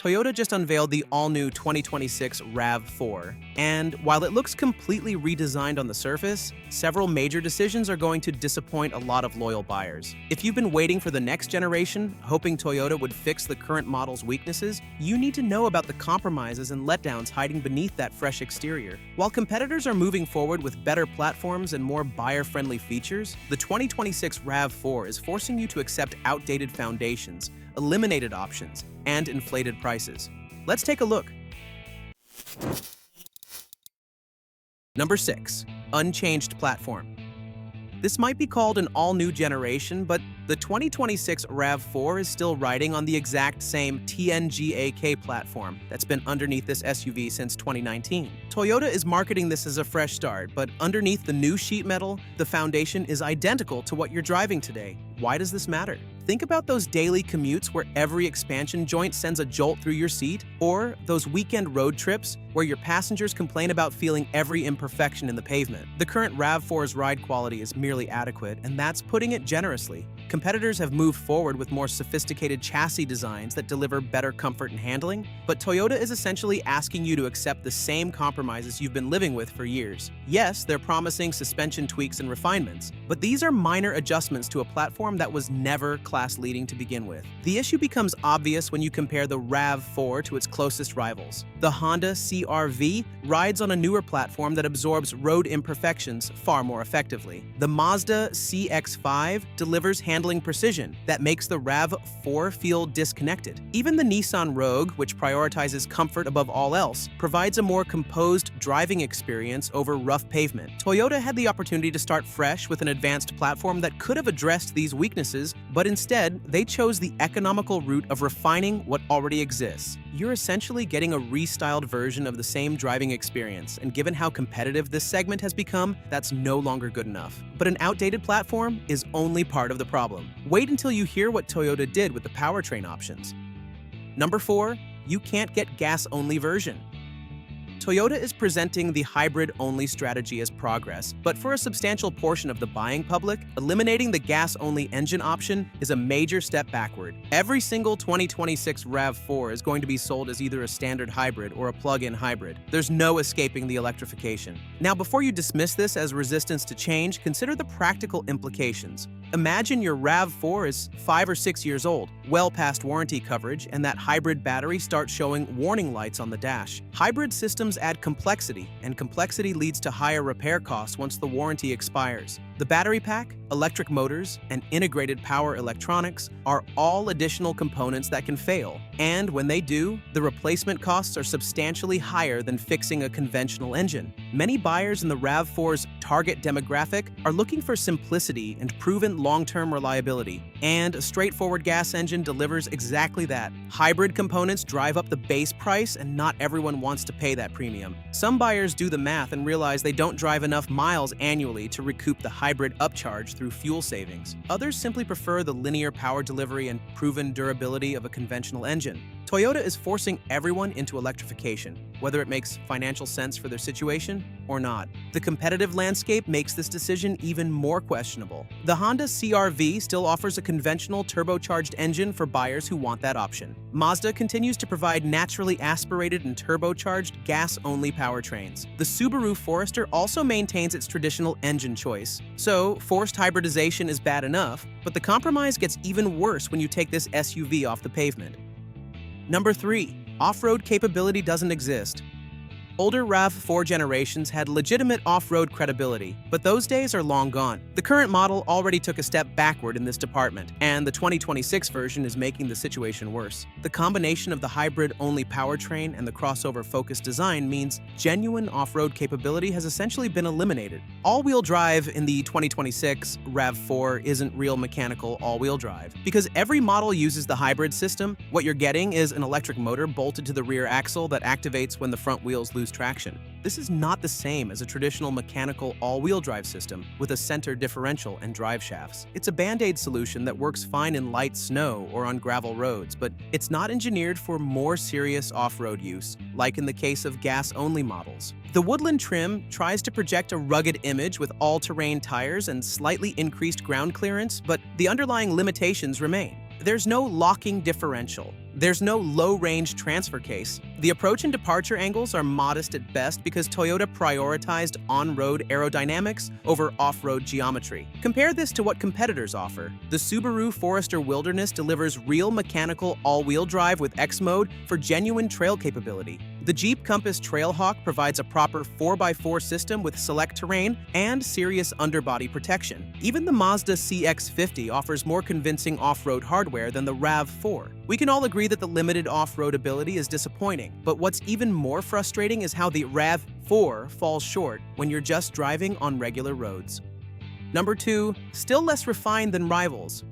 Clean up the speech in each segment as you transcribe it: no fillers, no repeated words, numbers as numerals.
Toyota just unveiled the all-new 2026 RAV4, and while it looks completely redesigned on the surface, several major decisions are going to disappoint a lot of loyal buyers. If you've been waiting for the next generation, hoping Toyota would fix the current model's weaknesses, you need to know about the compromises and letdowns hiding beneath that fresh exterior. While competitors are moving forward with better platforms and more buyer-friendly features, the 2026 RAV4 is forcing you to accept outdated foundations, eliminated options, and inflated prices. Let's take a look. Number 6. Unchanged platform. This might be called an all-new generation, but the 2026 RAV4 is still riding on the exact same TNGA-K platform that's been underneath this SUV since 2019. Toyota is marketing this as a fresh start, but underneath the new sheet metal, the foundation is identical to what you're driving today. Why does this matter? Think about those daily commutes where every expansion joint sends a jolt through your seat, or those weekend road trips where your passengers complain about feeling every imperfection in the pavement. The current RAV4's ride quality is merely adequate, and that's putting it generously. Competitors have moved forward with more sophisticated chassis designs that deliver better comfort and handling, but Toyota is essentially asking you to accept the same compromises you've been living with for years. Yes, they're promising suspension tweaks and refinements, but these are minor adjustments to a platform that was never class-leading to begin with. The issue becomes obvious when you compare the RAV4 to its closest rivals. The Honda CR-V rides on a newer platform that absorbs road imperfections far more effectively. The Mazda CX-5 delivers handling precision that makes the RAV4 feel disconnected. Even the Nissan Rogue, which prioritizes comfort above all else, provides a more composed driving experience over rough pavement. Toyota had the opportunity to start fresh with an advanced platform that could have addressed these weaknesses, but instead, they chose the economical route of refining what already exists. You're essentially getting a restyled version of the same driving experience, and given how competitive this segment has become, that's no longer good enough. But an outdated platform is only part of the problem. Wait until you hear what Toyota did with the powertrain options. Number 4. You can't get gas-only version. Toyota is presenting the hybrid-only strategy as progress, but for a substantial portion of the buying public, eliminating the gas-only engine option is a major step backward. Every single 2026 RAV4 is going to be sold as either a standard hybrid or a plug-in hybrid. There's no escaping the electrification. Now, before you dismiss this as resistance to change, consider the practical implications. Imagine your RAV4 is 5 or 6 years old, well past warranty coverage, and that hybrid battery starts showing warning lights on the dash. Hybrid systems add complexity, and complexity leads to higher repair costs once the warranty expires. The battery pack, electric motors, and integrated power electronics are all additional components that can fail. And when they do, the replacement costs are substantially higher than fixing a conventional engine. Many buyers in the RAV4's target demographic are looking for simplicity and proven long-term reliability, and a straightforward gas engine delivers exactly that. Hybrid components drive up the base price, and not everyone wants to pay that premium. Some buyers do the math and realize they don't drive enough miles annually to recoup the hybrid upcharge through fuel savings. Others simply prefer the linear power delivery and proven durability of a conventional engine. Toyota is forcing everyone into electrification, whether it makes financial sense for their situation or not. The competitive landscape makes this decision even more questionable. The Honda CR-V still offers a conventional turbocharged engine for buyers who want that option. Mazda continues to provide naturally aspirated and turbocharged gas-only powertrains. The Subaru Forester also maintains its traditional engine choice. So, forced hybridization is bad enough, but the compromise gets even worse when you take this SUV off the pavement. Number 3. Off-road capability doesn't exist. Older RAV4 generations had legitimate off-road credibility, but those days are long gone. The current model already took a step backward in this department, and the 2026 version is making the situation worse. The combination of the hybrid-only powertrain and the crossover-focused design means genuine off-road capability has essentially been eliminated. All-wheel drive in the 2026 RAV4 isn't real mechanical all-wheel drive. Because every model uses the hybrid system, what you're getting is an electric motor bolted to the rear axle that activates when the front wheels lose traction. This is not the same as a traditional mechanical all-wheel drive system with a center differential and drive shafts. It's a band-aid solution that works fine in light snow or on gravel roads, but it's not engineered for more serious off-road use, like in the case of gas-only models. The Woodland trim tries to project a rugged image with all-terrain tires and slightly increased ground clearance, but the underlying limitations remain. There's no locking differential. There's no low-range transfer case. The approach and departure angles are modest at best because Toyota prioritized on-road aerodynamics over off-road geometry. Compare this to what competitors offer. The Subaru Forester Wilderness delivers real mechanical all-wheel drive with X-Mode for genuine trail capability. The Jeep Compass Trailhawk provides a proper 4x4 system with select terrain and serious underbody protection. Even the Mazda CX-50 offers more convincing off-road hardware than the RAV4. We can all agree that the limited off-road ability is disappointing, but what's even more frustrating is how the RAV4 falls short when you're just driving on regular roads. Number 2, still less refined than rivals.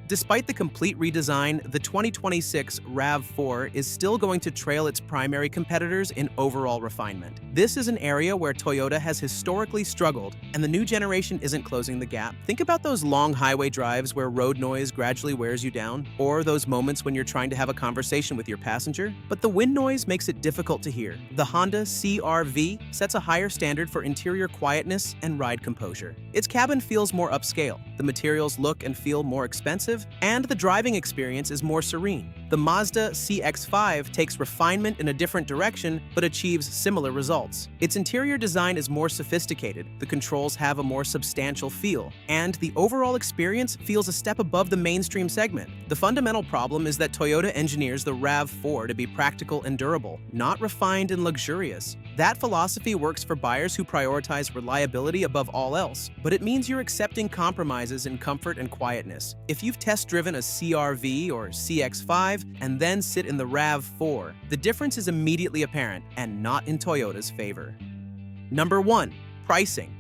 Despite the complete redesign, the 2026 RAV4 is still going to trail its primary competitors in overall refinement. This is an area where Toyota has historically struggled, and the new generation isn't closing the gap. Think about those long highway drives where road noise gradually wears you down, or those moments when you're trying to have a conversation with your passenger, but the wind noise makes it difficult to hear. The Honda CR-V sets a higher standard for interior quietness and ride composure. Its cabin feels more upscale, the materials look and feel more expensive, and the driving experience is more serene. The Mazda CX-5 takes refinement in a different direction but achieves similar results. Its interior design is more sophisticated, the controls have a more substantial feel, and the overall experience feels a step above the mainstream segment. The fundamental problem is that Toyota engineers the RAV4 to be practical and durable, not refined and luxurious. That philosophy works for buyers who prioritize reliability above all else, but it means you're accepting compromises in comfort and quietness. If you've test-driven a CR-V or CX-5 and then sit in the RAV4, the difference is immediately apparent and not in Toyota's favor. Number 1. Pricing.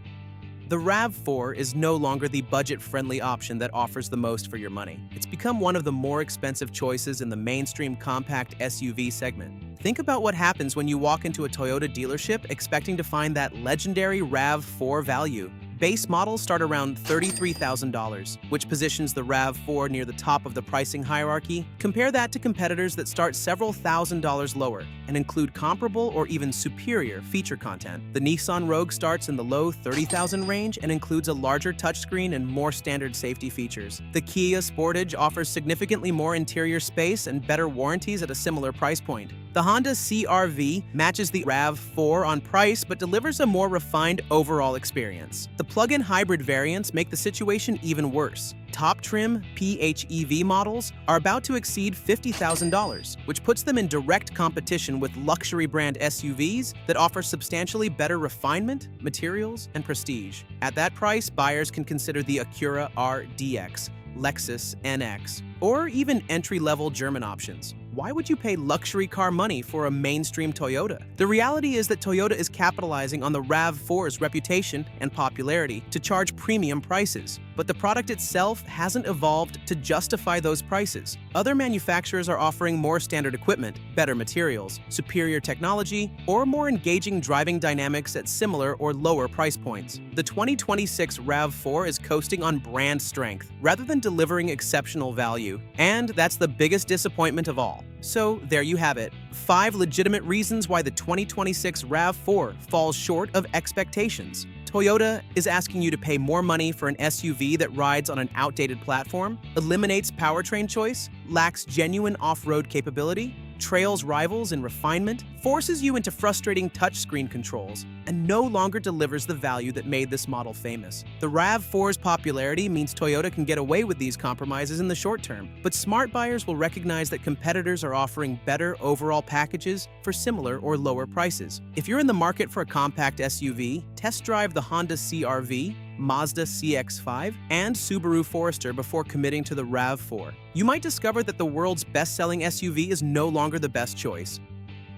The RAV4 is no longer the budget-friendly option that offers the most for your money. It's become one of the more expensive choices in the mainstream compact SUV segment. Think about what happens when you walk into a Toyota dealership expecting to find that legendary RAV4 value. Base models start around $33,000, which positions the RAV4 near the top of the pricing hierarchy. Compare that to competitors that start several $1,000s lower and include comparable or even superior feature content. The Nissan Rogue starts in the low $30,000 range and includes a larger touchscreen and more standard safety features. The Kia Sportage offers significantly more interior space and better warranties at a similar price point. The Honda CR-V matches the RAV4 on price but delivers a more refined overall experience. The plug-in hybrid variants make the situation even worse. Top-trim PHEV models are about to exceed $50,000, which puts them in direct competition with luxury brand SUVs that offer substantially better refinement, materials, and prestige. At that price, buyers can consider the Acura RDX, Lexus NX, or even entry-level German options. Why would you pay luxury car money for a mainstream Toyota? The reality is that Toyota is capitalizing on the RAV4's reputation and popularity to charge premium prices, but the product itself hasn't evolved to justify those prices. Other manufacturers are offering more standard equipment, better materials, superior technology, or more engaging driving dynamics at similar or lower price points. The 2026 RAV4 is coasting on brand strength rather than delivering exceptional value, and that's the biggest disappointment of all. So there you have it, 5 legitimate reasons why the 2026 RAV4 falls short of expectations. Toyota is asking you to pay more money for an SUV that rides on an outdated platform, eliminates powertrain choice, lacks genuine off-road capability, trails rivals in refinement, forces you into frustrating touchscreen controls, and no longer delivers the value that made this model famous. The RAV4's popularity means Toyota can get away with these compromises in the short term, but smart buyers will recognize that competitors are offering better overall packages for similar or lower prices. If you're in the market for a compact SUV, test drive the Honda CR-V, Mazda CX-5, and Subaru Forester before committing to the RAV4. You might discover that the world's best-selling SUV is no longer the best choice.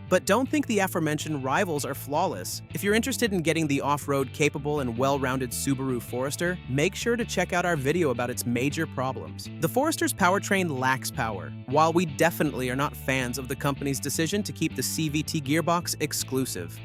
But don't think the aforementioned rivals are flawless. If you're interested in getting the off-road capable and well-rounded Subaru Forester, make sure to check out our video about its major problems. The Forester's powertrain lacks power. While we definitely are not fans of the company's decision to keep the CVT gearbox exclusive,